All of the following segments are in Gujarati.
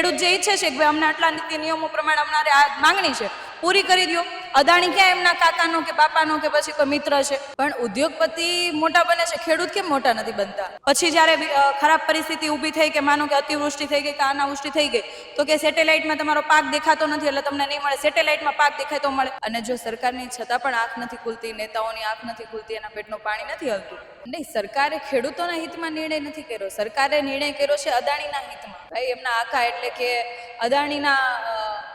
ખેડૂત જે ઈચ્છે છે કે ભાઈ અમને આટલા નીતિ નિયમો પ્રમાણે અમારે આ માંગણી છે, પૂરી કરી દો. અદાણી ક્યાં એમના કાકાનો કે બાપાનો કે પછી કોઈ મિત્ર છે? પણ ઉદ્યોગપતિ મોટા બને છે, ખેડૂત કેમ મોટા નથી બનતા? પછી જ્યારે ખરાબ પરિસ્થિતિ ઊભી થઈ કે માનો કે અતિવૃષ્ટિ થઈ ગઈ કે અનાવૃષ્ટિ થઈ ગઈ તો કે સેટેલાઇટમાં તમારો પાક દેખાતો નથી એટલે તમને નહીં મળે, સેટેલાઇટમાં પાક દેખાય તો મળે. અને જો સરકારની છતાં પણ આંખ નથી ખુલતી, નેતાઓની આંખ નથી ખુલતી, એના પેટનું પાણી નથી હલતું. નહીં, સરકારે ખેડૂતોના હિતમાં નિર્ણય નથી કર્યો, સરકારે નિર્ણય કર્યો છે અદાણીના હિતમાં. ભાઈ એમના આખા એટલે કે અદાણીના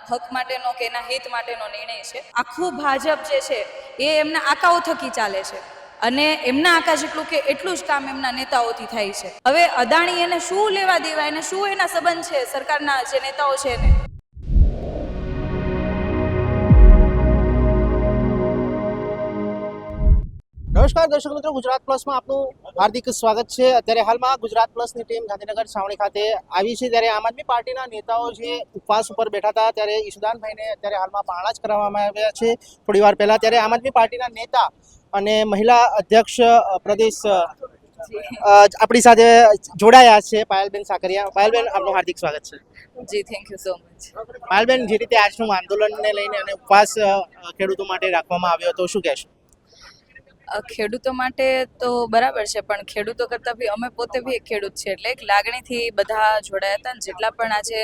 હક માટેનો કે એના હિત માટેનો નિર્ણય છે. આખું ભાજપ જે છે એ એમના આકાઓ થકી ચાલે છે અને એમના આકા જેટલું કે એટલું જ કામ એમના નેતાઓથી થાય છે. હવે અદાણી એને શું લેવા દેવા, એને શું એના સંબંધ છે સરકારના જે નેતાઓ છે એને? નમસ્કાર દર્શક મિત્રો, ગુજરાત પ્લસમાં આપનું હાર્દિક સ્વાગત છે. અત્યારે હાલમાં ગુજરાત પ્લસની ટીમ ગાંધીનગર છાવણી ખાતે આવી છે. ત્યારે આમ આદમી પાર્ટીના નેતાઓ જે ઉપવાસ ઉપર બેઠા હતા ત્યારે ઈશુદાનભાઈને અત્યારે હાલમાં પારણા જ કરવામાં આવ્યા છે થોડી વાર પહેલા. ત્યારે આમ આદમી પાર્ટીના નેતા અને મહિલા અધ્યક્ષ પ્રદેશ આપણી સાથે જોડાયા છે, પાયલબેન સાકરિયા. પાયલબેન, આપનું હાર્દિક સ્વાગત છે. જી, thank you so much. Payalben, જે રીતે આજનું આંદોલનને લઈને અને ઉપવાસ ખેડૂતો માટે રાખવામાં આવ્યો હતો, શું કહેશો? ખેડૂતો માટે તો બરાબર છે, પણ ખેડૂતો કરતાં બી અમે પોતે બી એક ખેડૂત છે એટલે એક લાગણીથી બધા જોડાયા હતા. જેટલા પણ આજે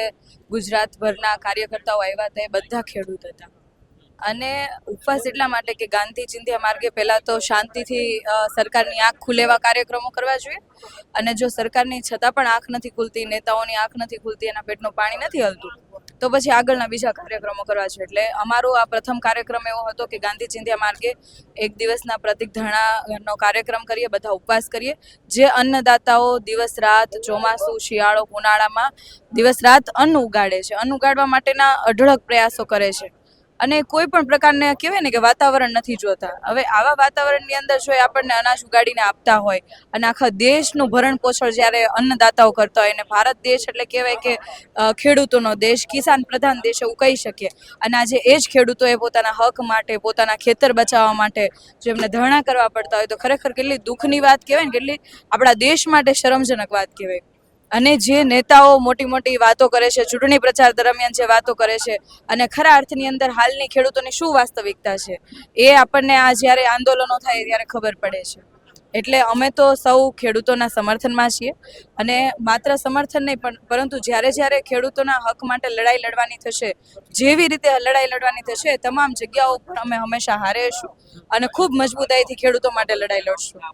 ગુજરાતભરના કાર્યકર્તાઓ આવ્યા હતા એ બધા ખેડૂત હતા. અને ઉપવાસ એટલા માટે કે ગાંધી ચિંધ્યા માર્ગે પહેલાં તો શાંતિથી સરકારની આંખ ખુલે એવા કાર્યક્રમો કરવા જોઈએ. અને જો સરકારની છતાં પણ આંખ નથી ખુલતી, નેતાઓની આંખ નથી ખુલતી, એના પેટનું પાણી નથી હલતું, તો પછી આગળના બીજા કાર્યક્રમો કરવા છે. એટલે અમારો આ પ્રથમ કાર્યક્રમ એવો હતો કે ગાંધી ચિંધ્યા માર્ગે એક દિવસના પ્રતિક ધરણાનો કાર્યક્રમ કરીએ, બધા ઉપવાસ કરીએ. જે અન્નદાતાઓ દિવસ રાત, ચોમાસું, શિયાળો, ઉનાળામાં દિવસ રાત અન્ન ઉગાડે છે, અન્ન ઉગાડવા માટેના અઢળક પ્રયાસો કરે છે અને કોઈ પણ પ્રકારને કહેવાય ને કે વાતાવરણ નથી જોતા. હવે આવા વાતાવરણની અંદર જો આપણને અનાજ ઉગાડીને આપતા હોય અને આખા દેશનું ભરણ પોષણ જ્યારે અન્નદાતાઓ કરતા હોય, અને ભારત દેશ એટલે કહેવાય કે ખેડૂતોનો દેશ, કિસાન પ્રધાન દેશ એવું કહી શકીએ. અને આજે એ જ ખેડૂતોએ પોતાના હક માટે, પોતાના ખેતર બચાવવા માટે જો એમને ધરણા કરવા પડતા હોય તો ખરેખર કેટલી દુઃખની વાત કહેવાય ને, કેટલી આપણા દેશ માટે શરમજનક વાત કહેવાય. અને જે નેતાઓ મોટી મોટી વાતો કરે છે, ચૂંટણી પ્રચાર દરમિયાન જે વાતો કરે છે, અને ખરા અર્થની અંદર હાલની ખેડૂતોની શું વાસ્તવિકતા છે એ આપણને આ જ્યારે આંદોલનો થાય ત્યારે ખબર પડે છે. એટલે અમે તો સૌ ખેડૂતોના સમર્થનમાં છીએ અને માત્ર સમર્થન નહીં પણ પરંતુ જ્યારે જ્યારે ખેડૂતોના હક માટે લડાઈ લડવાની થશે, જેવી રીતે લડાઈ લડવાની થશે, તમામ જગ્યાઓ પર અમે હંમેશા હારીશું અને ખૂબ મજબૂતાઈથી ખેડૂતો માટે લડાઈ લડશું.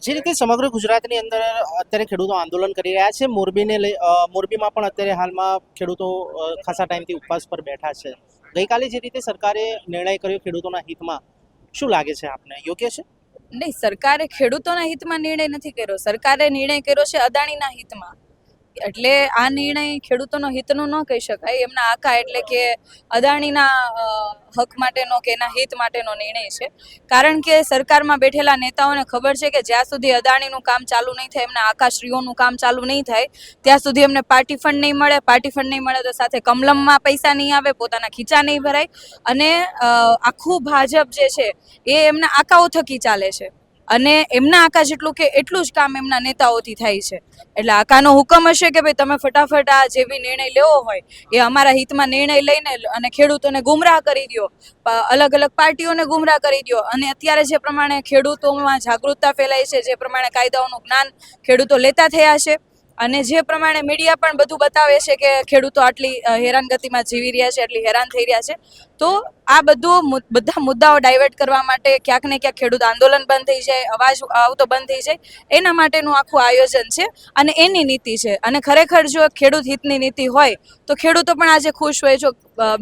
જે રીતે સમગ્ર ગુજરાતની અંદર અત્યારે ખેડૂતો આંદોલન કરી રહ્યા છે, મોરબીમાં પણ અત્યારે હાલમાં ખેડૂતો ખાસા ટાઈમથી ઉપવાસ પર બેઠા છે. ગઈકાલે જે રીતે સરકારે નિર્ણય કર્યો ખેડૂતોના હિતમાં, શું લાગે છે આપને, યોગ્ય છે? નહીં, સરકારે ખેડૂતોના હિતમાં નિર્ણય નથી કર્યો, સરકારે નિર્ણય કર્યો છે અદાણીના હિતમાં. એટલે આ નિર્ણય ખેડૂતોનો હિતનો ન કહી શકાય. એમના આકા એટલે કે અદાણીના હક માટેનો કે એના હિત માટેનો નિર્ણય છે. કારણ કે સરકારમાં બેઠેલા નેતાઓને ખબર છે કે જ્યાં સુધી અદાણીનું કામ ચાલુ નહીં થાય, એમના આકાશ્રીઓનું કામ ચાલુ નહીં થાય, ત્યાં સુધી એમને પાર્ટી ફંડ નહીં મળે. પાર્ટી ફંડ નહીં મળે તો સાથે કમલમમાં પૈસા નહીં આવે, પોતાના ખીચા નહીં ભરાય. અને આખું ભાજપ જે છે એ એમના આકાઓ થકી ચાલે છે અને એમના આકા જેટલું કે એટલું જ કામ એમના નેતાઓથી થાય છે. એટલે આકાનો હુકમ હશે કે ભાઈ તમે ફટાફટ આ જે બી નિર્ણય લેવો હોય એ અમારા હિતમાં નિર્ણય લઈને અને ખેડૂતોને ગુમરાહ કરી દો, અલગ અલગ પાર્ટીઓને ગુમરાહ કરી દો. અને અત્યારે જે પ્રમાણે ખેડૂતોમાં જાગૃતતા ફેલાય છે, જે પ્રમાણે કાયદાઓનું જ્ઞાન ખેડૂતો લેતા થયા છે અને જે પ્રમાણે મીડિયા પણ બધું બતાવે છે કે ખેડૂતો આટલી હેરાનગતિમાં જીવી રહ્યા છે, આટલી હેરાન થઈ રહ્યા છે, તો આ બધા મુદ્દાઓ ડાયવર્ટ કરવા માટે ક્યાંક ને ક્યાંક ખેડૂત આંદોલન બંધ થઈ જાય, અવાજ આવતો બંધ થઈ જાય, એના માટેનું આખું આયોજન છે અને એની નીતિ છે. અને ખરેખર જો ખેડૂત હિતની નીતિ હોય તો ખેડૂતો પણ આજે ખુશ હોય. જો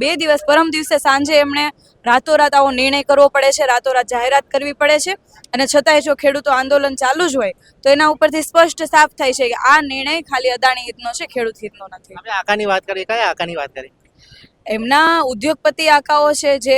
2 દિવસ પરમ દિવસે સાંજે એમણે રાતોરાત આવો નિર્ણય કરવો પડે છે, રાતોરાત જાહેરાત કરવી પડે છે, અને છતાંય જો ખેડૂતો આંદોલન ચાલુ જ હોય તો એના ઉપરથી સ્પષ્ટ સાફ થાય છે કે આ નિર્ણય ખાલી અદાણી હિતનો છે, ખેડૂત હિતનો નથી. આપણે આકાની વાત કરીએ, કયા આકાની વાત કરીએ? એમના ઉદ્યોગપતિ આકાઓ છે જે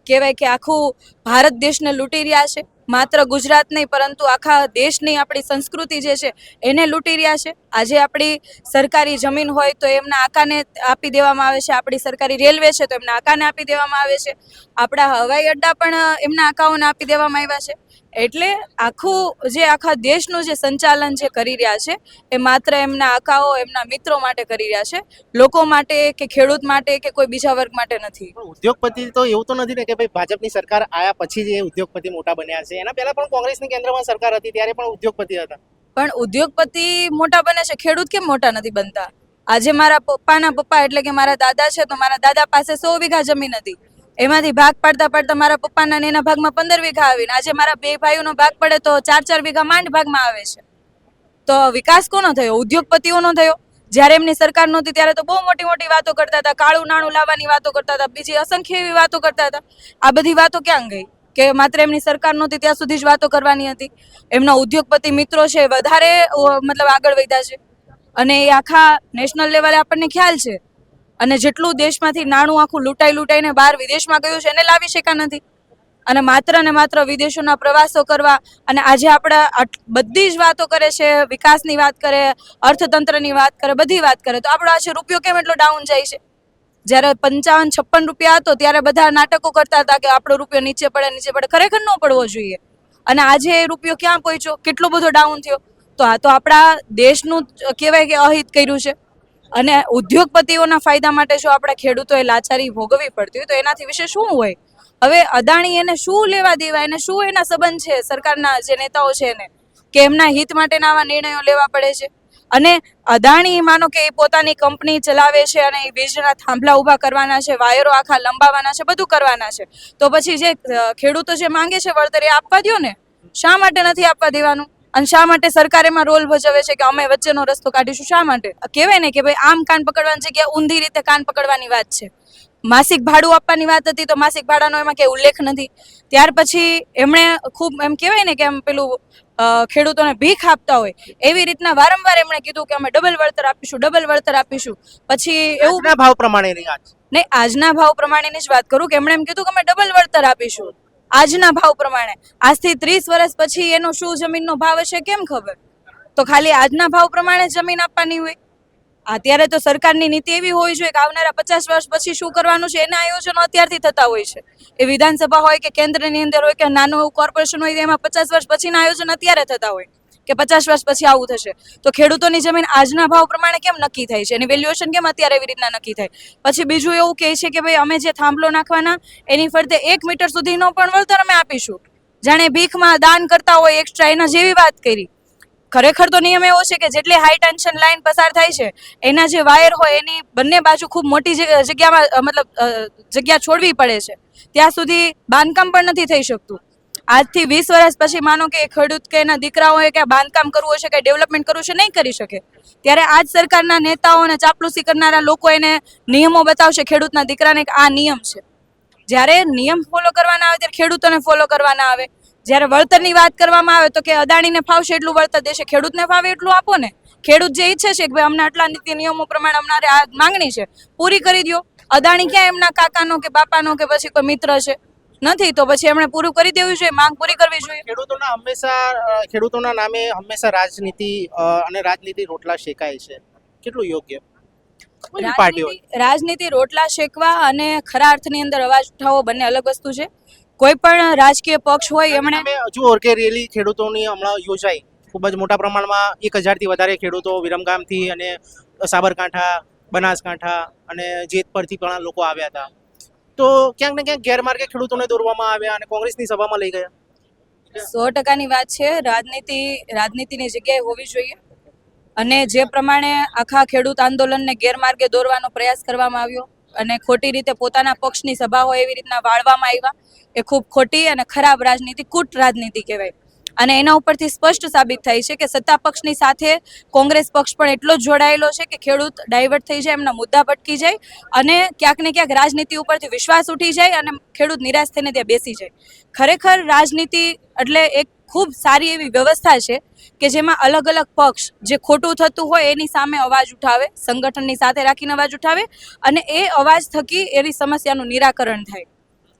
કહેવાય કે આખું ભારત દેશને લૂંટી રહ્યા છે. માત્ર ગુજરાત નહીં પરંતુ આખા દેશની આપણી સંસ્કૃતિ જે છે એને લૂંટી રહ્યા છે. આજે આપણી સરકારી જમીન હોય તો એમના આકાને આપી દેવામાં આવે છે, આપણી સરકારી રેલવે છે તો એમના આકાને આપી દેવામાં આવે છે, આપણા હવાઈ અડ્ડા પણ એમના આકાઓને આપી દેવામાં આવ્યા છે. એટલે આખા દેશનું જે સંચાલન જે કરી રહ્યા છે એ માત્ર એમના આકાઓ એમના મિત્રો માટે કરી રહ્યા છે, લોકો માટે કે ખેડૂત માટે કે કોઈ બીજા વર્ગ માટે નથી. પણ ઉદ્યોગપતિ તો એવું તો નથી ને કે ભાઈ ભાજપની સરકાર આયા પછી જ એ ઉદ્યોગપતિ મોટા બન્યા છે. એના પહેલા પણ કોંગ્રેસની કેન્દ્રમાં સરકાર હતી ત્યારે પણ ઉદ્યોગપતિ હતા. પણ ઉદ્યોગપતિ મોટા બને છે, ખેડૂત કેમ મોટા નથી બનતા? આજે મારા પપ્પાના પપ્પા એટલે કે મારા દાદા છે, તો મારા દાદા પાસે 100 વીઘા જમીન હતી, એમાંથી ભાગ પાડતા પાડતા મારા પપ્પાના ને એના ભાગમાં 15 વીઘા આવીને આજે મારા બે ભાઈઓનો ભાગ પડે તો 4-4 વીઘા માંડ ભાગમાં આવે છે. તો વિકાસ કોનો થયો? ઉદ્યોગપતિઓનો થયો. જ્યારે એમની સરકાર નહોતી ત્યારે તો બહુ મોટી મોટી વાતો કરતા હતા, કાળું નાણું લાવવાની વાતો કરતા હતા, બીજી અસંખ્ય એવી વાતો કરતા હતા. આ બધી વાતો ક્યાં ગઈ? કે માત્ર એમની સરકાર નહોતી ત્યાં સુધી જ વાતો કરવાની હતી? એમના ઉદ્યોગપતિ મિત્રો છે વધારે મતલબ આગળ વધ્યા છે, અને એ આખા નેશનલ લેવલે આપણને ખ્યાલ છે. અને જેટલું દેશમાંથી નાણું આખું લૂંટાઈને બહાર વિદેશમાં ગયું છે એને લાવી શક્યા નથી. અને માત્ર વિદેશોના પ્રવાસો કરવા, અને આજે આપણા બધી જ વાતો કરે છે, વિકાસની વાત કરે, અર્થતંત્રની વાત કરે, બધી વાત કરે, તો આપણો આજે રૂપિયો કેમ એટલો ડાઉન જાય છે? જ્યારે 55-56 રૂપિયા હતો ત્યારે બધા નાટકો કરતા હતા કે આપણો રૂપિયો નીચે પડે. ખરેખર ન પડવો જોઈએ. અને આજે એ રૂપિયો ક્યાં પહોંચ્યો, કેટલો બધો ડાઉન થયો? તો આ તો આપણા દેશનું કહેવાય કે અહિત કર્યું છે. અને ઉદ્યોગપતિઓના ફાયદા માટે જો આપણા ખેડૂતોએ લાચારી ભોગવવી પડતી હોય તો એનાથી વિશે શું હોય? હવે અદાણી એને શું લેવા દેવા, એને શું એના સંબંધ છે સરકારના જે નેતાઓ છે એને, કે એમના હિત માટેના આવા નિર્ણયો લેવા પડે છે? અને અદાણી માનો કે એ પોતાની કંપની ચલાવે છે અને એ વીજળીના થાંભલા ઊભા કરવાના છે, વાયરો આખા લંબાવવાના છે, બધું કરવાના છે, તો પછી જે ખેડૂતો જે માંગે છે વળતર એ આપવા દો ને. શા માટે નથી આપવા દેવાનું? અને શા માટે સરકાર એમાં રોલ ભજવે છે કે અમે વચ્ચેનો રસ્તો કાઢીશું? શા માટે? કહેવાય ને કે ભાઈ આમ કાન પકડવાની જગ્યાએ ઊંધી રીતે કાન પકડવાની વાત છે. માસિક ભાડું આપવાની વાત હતી તો માસિક ભાડાનો એમાં કઈ ઉલ્લેખ નથી. ત્યાર પછી એમણે ખૂબ એમ કહેવાય ને કે એમ પેલું ખેડૂતોને ભીખ આપતા હોય એવી રીતના વારંવાર એમણે કીધું કે અમે ડબલ વળતર આપીશું. પછી એવું આજના ભાવ પ્રમાણેની વાત નહીં, આજના ભાવ પ્રમાણેની જ વાત કરું કે એમણે એમ કીધું કે અમે ડબલ વળતર આપીશું આજના ભાવ પ્રમાણે. આજથી 30 વર્ષ પછી એનો શું જમીનનો ભાવ હશે કેમ ખબર? તો ખાલી આજના ભાવ પ્રમાણે જમીન આપવાની હોય? અત્યારે તો સરકારની નીતિ એવી હોવી જોઈએ કે આવનારા 50 વર્ષ પછી શું કરવાનું છે એના આયોજનો અત્યારથી થતા હોય છે. એ વિધાનસભા હોય કે કેન્દ્રની અંદર હોય કે નાનું એવું કોર્પોરેશન હોય, એમાં 50 વર્ષ પછીના આયોજન અત્યારે થતા હોય કે 50 વર્ષ પછી આવું થશે. તો ખેડૂતોની જમીન આજના ભાવ પ્રમાણે કેમ નક્કી થાય છે? એની વેલ્યુએશન કેમ અત્યારે એવી રીતના નક્કી થાય? પછી બીજું એવું કહે છે કે ભાઈ અમે જે થાંભલો નાખવાના એની ફરતે 1 મીટર સુધીનો પણ વળતર અમે આપીશું. જાણે ભીખમાં દાન કરતા હોય એક્સ્ટ્રા, એના જેવી વાત કરી. ખરેખર તો નિયમ એવો છે કે જેટલી હાઈ ટેન્શન લાઈન પસાર થાય છે એના જે વાયર હોય એની બંને બાજુ ખૂબ મોટી જગ્યામાં મતલબ જગ્યા છોડવી પડે છે, ત્યાં સુધી બાંધકામ પણ નથી થઈ શકતું. આજથી 20 વર્ષ પછી માનો કે ખેડૂત કે એના દીકરાઓએ કે બાંધકામ કરવું હશે કે ડેવલપમેન્ટ કરવું છે, નહીં કરી શકે. ત્યારે આજ સરકારના નેતાઓ અને ચાપલુસી કરનારા લોકો એને નિયમો બતાવશે ખેડૂતના દીકરાને કે આ નિયમ છે. જ્યારે નિયમ ફોલો કરવાના આવે ત્યારે ખેડૂતોને ફોલો કરવાના આવે. જ્યારે વળતરની વાત કરવામાં આવે તો કે અદાણીને ફાવશે એટલું વળતર દેશે, ખેડૂતને ફાવે એટલું આપો ને. ખેડૂત જે ઈચ્છે છે કે ભાઈ અમને આટલા નીતિ નિયમો પ્રમાણે અમારે આ માંગણી છે, પૂરી કરી દો. અદાણી ક્યાં એમના કાકાનો કે બાપાનો કે પછી કોઈ મિત્ર છે? નથી. તો પછી એમણે પૂરું કરી દેવું જોઈએ, માંગ પૂરી કરવી જોઈએ. ખેડૂતોના નામે હંમેશા રાજનીતિ અને રાજનીતિ રોટલા શેકાય છે. કેટલું યોગ્ય? રાજનીતિ રોટલા શેકવા અને ખરા અર્થની અંદર અવાજ ઉઠાવવો બંને અલગ વસ્તુ છે. કોઈ પણ રાજકીય પક્ષ હોય એમણે હજુ ઓરકે રેલી ખેડૂતોની હમણાં યોજાઈ, ખૂબ જ મોટા પ્રમાણમાં 1000થી વધારે ખેડૂતો વિરમગામથી અને સાબરકાંઠા, બનાસકાંઠા અને જેતપુરથી પણ લોકો આવ્યા હતા. તો ક્યાંક ને ક્યાંક ગેરમાર્ગે ખેડૂતોને દોરવામાં આવ્યા અને કોંગ્રેસની સભામાં લઈ ગયા. 100%ની વાત છે. રાજનીતિની જગ્યાએ હોવી જોઈએ. અને જે પ્રમાણે આખા ખેડૂત આંદોલનને ગેરમાર્ગે દોરવાનો પ્રયાસ કરવામાં આવ્યો અને ખોટી રીતે પોતાના પક્ષની સભા હોય એવી રીતના વાળવામાં આવ્યા, એ ખૂબ ખોટી અને ખરાબ રાજનીતિ, કૂટ રાજનીતિ કહેવાય. અને એના ઉપરથી સ્પષ્ટ સાબિત થાય છે કે સત્તા પક્ષની સાથે કોંગ્રેસ પક્ષ પણ એટલો જ જોડાયેલો છે કે ખેડૂત ડાયવર્ટ થઈ જાય, એમના મુદ્દા ભટકી જાય અને ક્યાંક ને ક્યાંક રાજનીતિ ઉપરથી વિશ્વાસ ઉઠી જાય અને ખેડૂત નિરાશ થઈને ત્યાં બેસી જાય. ખરેખર રાજનીતિ એટલે એક ખૂબ સારી એવી વ્યવસ્થા છે કે જેમાં અલગ અલગ પક્ષ જે ખોટું થતું હોય એની સામે અવાજ ઉઠાવે, સંગઠનની સાથે રાખીને અવાજ ઉઠાવે અને એ અવાજ થકી એવી સમસ્યાનું નિરાકરણ થાય.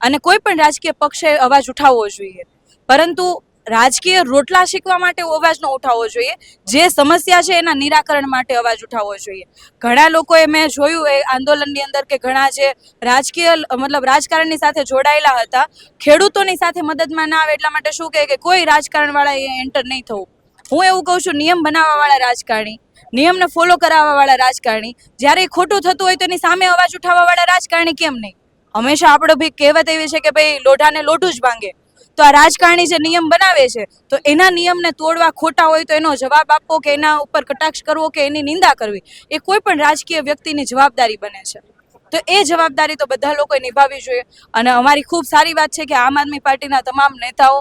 અને કોઈ પણ રાજકીય પક્ષે અવાજ ઉઠાવવો જોઈએ. પરંતુ રાજકીય રોટલા શીખવા માટે અવાજ ન ઉઠાવવો જોઈએ, જે સમસ્યા છે એના નિરાકરણ માટે અવાજ ઉઠાવવો જોઈએ. ઘણા લોકોએ મેં જોયું એ આંદોલનની અંદર કે ઘણા જે રાજકીય મતલબ રાજકારણની સાથે જોડાયેલા હતા, ખેડૂતોની સાથે મદદમાં ના આવે એટલા માટે શું કહે કે કોઈ રાજકારણવાળાએ એન્ટર નહીં થવું. હું એવું કહું છું, નિયમ બનાવવાવાળા રાજકારણી, નિયમને ફોલો કરાવવાવાળા રાજકારણી, જ્યારે એ ખોટું થતું હોય તો એની સામે અવાજ ઉઠાવવાવાળા રાજકારણી કેમ નહીં? હંમેશા આપણો ભાઈ કહેવત એવી છે કે ભાઈ લોઢાને લોઢું જ ભાંગે. તો આ રાજકારણી જે નિયમ બનાવે છે તો એના નિયમને તોડવા ખોટા હોય તો એનો જવાબ આપવો કે એના ઉપર કટાક્ષ કરવો કે એની નિંદા કરવી એ કોઈ પણ રાજકીય વ્યક્તિની જવાબદારી બને છે. તો એ જવાબદારી તો બધા લોકોએ નિભાવવી જોઈએ. અને અમારી ખૂબ સારી વાત છે કે આમ આદમી પાર્ટીના તમામ નેતાઓ,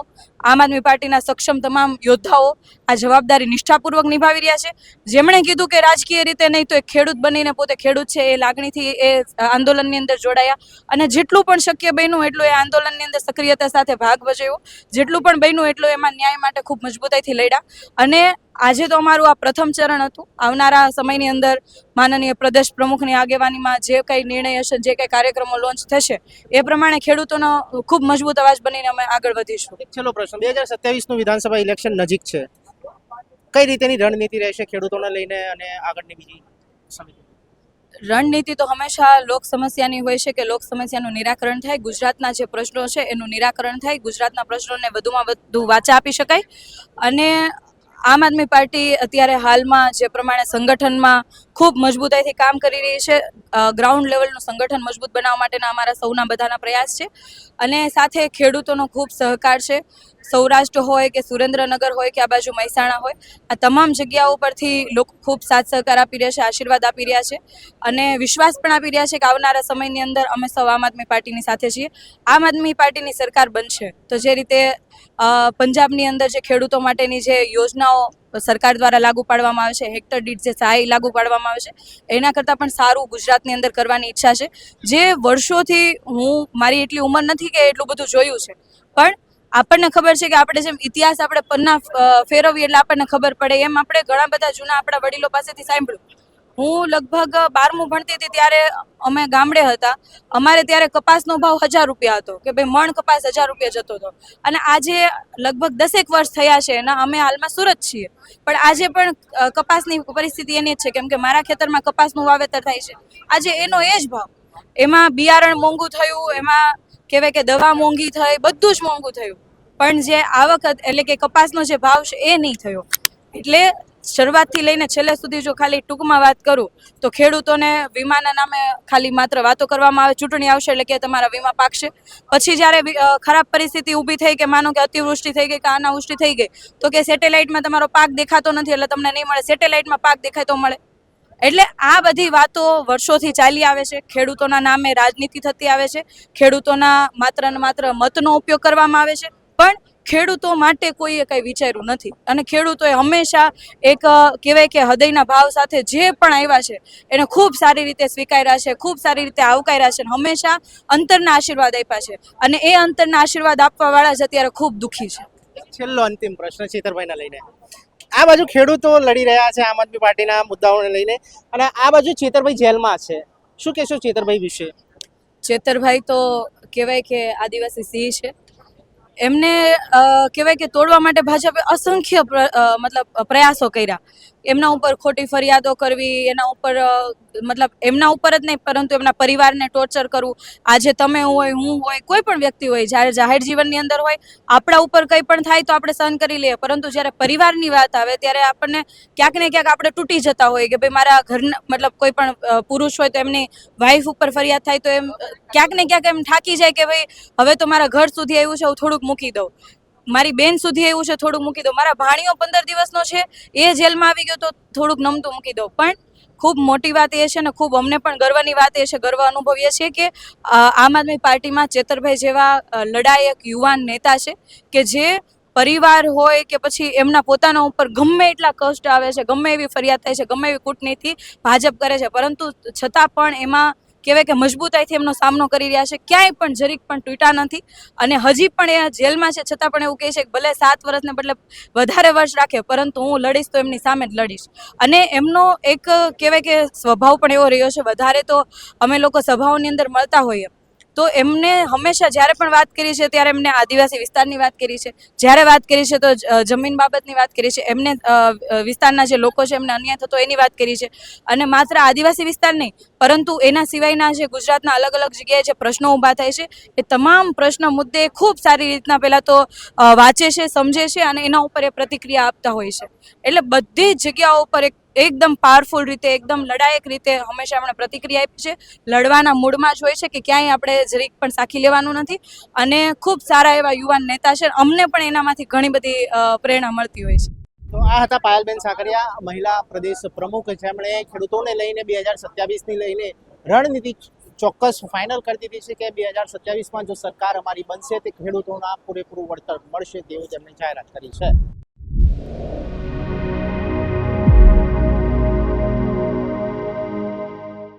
આમ આદમી પાર્ટીના સક્ષમ તમામ યોદ્ધાઓ આ જવાબદારી નિષ્ઠાપૂર્વક નિભાવી રહ્યા છે. જેમણે કીધું કે રાજકીય રીતે નહીં તો એક ખેડૂત બનીને પોતે ખેડૂત છે એ લાગણીથી એ આંદોલનની અંદર જોડાયા અને જેટલું પણ શક્ય બન્યું એટલું એ આંદોલનની અંદર સક્રિયતા સાથે ભાગ ભજવ્યો, જેટલું પણ બન્યું એટલું એમાં ન્યાય માટે ખૂબ મજબૂતાઈથી લડ્યા. અને આજે તો અમારું આ પ્રથમ ચરણ હતું. આવનારા સમયની અંદર માનનીય પ્રદેશ પ્રમુખની આગેવાનીમાં જે કંઈ નિર્ણય હશે, જે કંઈ કાર્યક્રમો લોન્ચ થશે એ પ્રમાણે ખેડૂતોનો ખૂબ મજબૂત અવાજ બનીને અમે આગળ વધીશું. એક છેલ્લો પ્રશ્ન, 2027નું વિધાનસભા ઇલેક્શન નજીક છે, કઈ રીતેની રણનીતિ રહેશે ખેડૂતોને લઈને અને આગળની બીજી સમિતિ? રણનીતિ તો હંમેશા લોક સમસ્યાની હોય છે કે લોક સમસ્યાનું નિરાકરણ થાય, ગુજરાતના જે પ્રશ્નો છે એનું નિરાકરણ થાય, ગુજરાતના પ્રશ્નોને વધુમાં વધુ વાચા આપી શકાય. અને આમ આદમી પાર્ટી અત્યારે હાલમાં જે પ્રમાણે સંગઠનમાં ખૂબ મજબૂતાઈથી કામ કરી રહી છે, ગ્રાઉન્ડ લેવલનું સંગઠન મજબૂત બનાવવા માટેના અમારા સૌના બધાના પ્રયાસ છે. અને સાથે ખેડૂતોનો ખૂબ સહકાર છે. સૌરાષ્ટ્ર હોય કે સુરેન્દ્રનગર હોય કે આ બાજુ મહેસાણા હોય, આ તમામ જગ્યાઓ પરથી લોકો ખૂબ સાથ સહકાર આપી રહ્યા છે, આશીર્વાદ આપી રહ્યા છે અને વિશ્વાસ પણ આપી રહ્યા છે કે આવનારા સમયની અંદર અમે સૌ આમ આદમી પાર્ટીની સાથે છીએ. આમ આદમી પાર્ટીની સરકાર બનશે તો જે રીતે પંજાબની અંદર જે ખેડૂતો માટેની જે યોજનાઓ સરકાર દ્વારા લાગુ પાડવામાં આવે છે, હેક્ટર દીઠ જે સહાય લાગુ પાડવામાં આવે છે, એના કરતાં પણ સારું ગુજરાતની અંદર કરવાની ઈચ્છા છે. જે વર્ષોથી મારી એટલી ઉંમર નથી કે એટલું બધું જોયું છે, પણ આપણને ખબર છે કે આપણે જેમ ઇતિહાસ આપણે પન્ના ફેરવીએ એટલે આપણને ખબર પડે, એમ આપણે ઘણા બધા જૂના આપણા વડીલો પાસેથી સાંભળ્યું. હું લગભગ 12મું ભણતી હતી ત્યારે અમે ગામડે હતા, અમારે ત્યારે કપાસનો ભાવ 1000 રૂપિયા હતો કે ભાઈ મણ કપાસ 1000 રૂપિયા જતો હતો. અને આજે લગભગ 10 વર્ષ થયા છે અને અમે હાલમાં સુરત છીએ, પણ આજે પણ કપાસની પરિસ્થિતિ એની જ છે, કેમ કે મારા ખેતરમાં કપાસનું વાવેતર થાય છે. આજે એનો એ જ ભાવ, એમાં બિયારણ મોંઘું થયું, એમાં કહેવાય કે દવા મોંઘી થઈ, બધું જ મોંઘું થયું, પણ જે આવક એટલે કે કપાસનો જે ભાવ છે એ નહીં થયો. એટલે શરૂઆતથી લઈને છેલ્લે સુધી જો ખાલી ટૂંકમાં વાત કરું તો ખેડૂતોને વીમાના નામે ખાલી માત્ર વાતો કરવામાં આવે, ચૂંટણી આવશે એટલે કે તમારા વીમા પાકશે. પછી જ્યારે ખરાબ પરિસ્થિતિ ઊભી થઈ કે માનો કે અતિવૃષ્ટિ થઈ ગઈ કે અનાવૃષ્ટિ થઈ ગઈ તો કે સેટેલાઇટમાં તમારો પાક દેખાતો નથી એટલે તમને નહીં મળે, સેટેલાઇટમાં પાક દેખાય તો મળે. એટલે આ બધી વાતો વર્ષોથી ચાલી આવે છે. ખેડૂતોના નામે રાજનીતિ થતી આવે છે, ખેડૂતોના માત્ર ને માત્ર મતનો ઉપયોગ કરવામાં આવે છે, પણ ખેડૂતો માટે કોઈએ કંઈ વિચાર્યું નથી. અને ખેડૂતોએ હંમેશા એક કહેવાય કે હૃદયના ભાવ સાથે જે પણ આવ્યા છે એને ખૂબ સારી રીતે સ્વીકાર્યા છે, ખૂબ સારી રીતે આવકાર્યા છે, હંમેશા અંતરના આશીર્વાદ આપ્યા છે. અને એ અંતરના આશીર્વાદ આપવાવાળા જ અત્યારે ખૂબ દુઃખી છે. છેલ્લો અંતિમ પ્રશ્ન ચેતરભાઈને લઈને, આ બાજુ ખેડૂતો લડી રહ્યા છે આમ આદમી પાર્ટીના મુદ્દાઓને લઈને અને આ બાજુ ચેતરભાઈ જેલમાં છે, શું કહેશો ચેતરભાઈ વિશે? ચેતરભાઈ તો કહેવાય કે આદિવાસી સિંહ છે. એમને કહેવાય કે તોડવા માટે ભાજપે અસંખ્ય મતલબ પ્રયાસો કર્યા. એમના ઉપર ખોટી ફરિયાદો કરવી, એના ઉપર મતલબ એમના ઉપર જ નહીં પરંતુ એમના પરિવારને ટોર્ચર કરવું. આજે તમે હોય, હું હોય, કોઈ પણ વ્યક્તિ હોય, જ્યારે જાહેર જીવનની અંદર હોય આપણા ઉપર કંઈ પણ થાય તો આપણે સહન કરી લઈએ, પરંતુ જ્યારે પરિવારની વાત આવે ત્યારે આપણને ક્યાંક ને ક્યાંક આપણે તૂટી જતા હોય કે ભાઈ મારા ઘરના મતલબ કોઈ પણ પુરુષ હોય તો એમની વાઈફ ઉપર ફરિયાદ થાય તો એમ ક્યાંક ને ક્યાંક એમ થાકી જાય કે ભાઈ હવે તો મારા ઘર સુધી આવ્યું છે, હું થોડુંક મૂકી દઉં, મારી બેન સુધી આવ્યું છે થોડુંક મૂકી દઉં, મારા ભાણીઓ 15 દિવસનો છે એ જેલમાં આવી ગયો તો થોડુંક નમતું મૂકી દઉં. પણ ખૂબ મોટી વાત એ છે ને ખૂબ અમને પણ ગર્વની વાત એ છે, ગર્વ અનુભવીએ છીએ કે આમ આદમી પાર્ટીમાં ચેતરભાઈ જેવા લડાયક યુવાન નેતા છે કે જે પરિવાર હોય કે પછી એમના પોતાના ઉપર ગમે એટલા કષ્ટ આવે છે, ગમે એવી ફરિયાદ થાય છે, ગમે એવી કૂટનીતિ ભાજપ કરે છે, પરંતુ છતાં પણ એમાં કહેવાય કે મજબૂતાઈથી એમનો સામનો કરી રહ્યા છે, ક્યાંય પણ જરીક પણ તૂટ્યા નથી. અને હજી પણ એ જેલમાં છે છતાં પણ એવું કહે છે કે ભલે 7 વર્ષને બદલે વધારે વર્ષ રાખે પરંતુ હું લડીશ તો એમની સામે જ લડીશ. અને એમનો એક કહેવાય કે સ્વભાવ પણ એવો રહ્યો છે. વધારે તો અમે લોકો સભાઓની અંદર મળતા હોઈએ તો એમને હંમેશા જ્યારે પણ વાત કરી છે ત્યારે એમને આદિવાસી વિસ્તારની વાત કરી છે, જ્યારે વાત કરી છે તો જમીન બાબતની વાત કરી છે, એમને વિસ્તારના જે લોકો છે એમને અન્યાય થતો એની વાત કરી છે. અને માત્ર આદિવાસી વિસ્તાર નહીં પરંતુ એના સિવાયના જે ગુજરાતના અલગ અલગ જગ્યાએ જે પ્રશ્નો ઊભા થાય છે એ તમામ પ્રશ્ન મુદ્દે ખૂબ સારી રીતના પહેલાં તો વાંચે છે, સમજે છે અને એના ઉપર એ પ્રતિક્રિયા આપતા હોય છે. એટલે બધી જ જગ્યાઓ ઉપર એકદમ પાવરફુલ રીતે, એકદમ લડાયક રીતે હંમેશા એમણે પ્રતિક્રિયા આપી છે. લડવાના મૂડમાં જ હોય છે કે ક્યાંય આપણે જરીક પણ સાખી લેવાનું નથી. અને ખૂબ સારા એવા યુવાન નેતા છે. અમને પણ એનામાંથી ઘણી બધી પ્રેરણા મળતી હોય છે. તો આ હતા પાયલબેન સાકરિયા, મહિલા પ્રદેશ પ્રમુખ, જેમણે ખેડૂતોને લઈને 2027ની લઈને રણનીતિ ચોક્કસ ફાઇનલ કરી દીધી છે કે 2027માં જો સરકાર અમારી બનશે તો ખેડૂતોના પૂરેપૂરું વળતર મળશે તેવું તેમણે જાહેરાત કરી છે.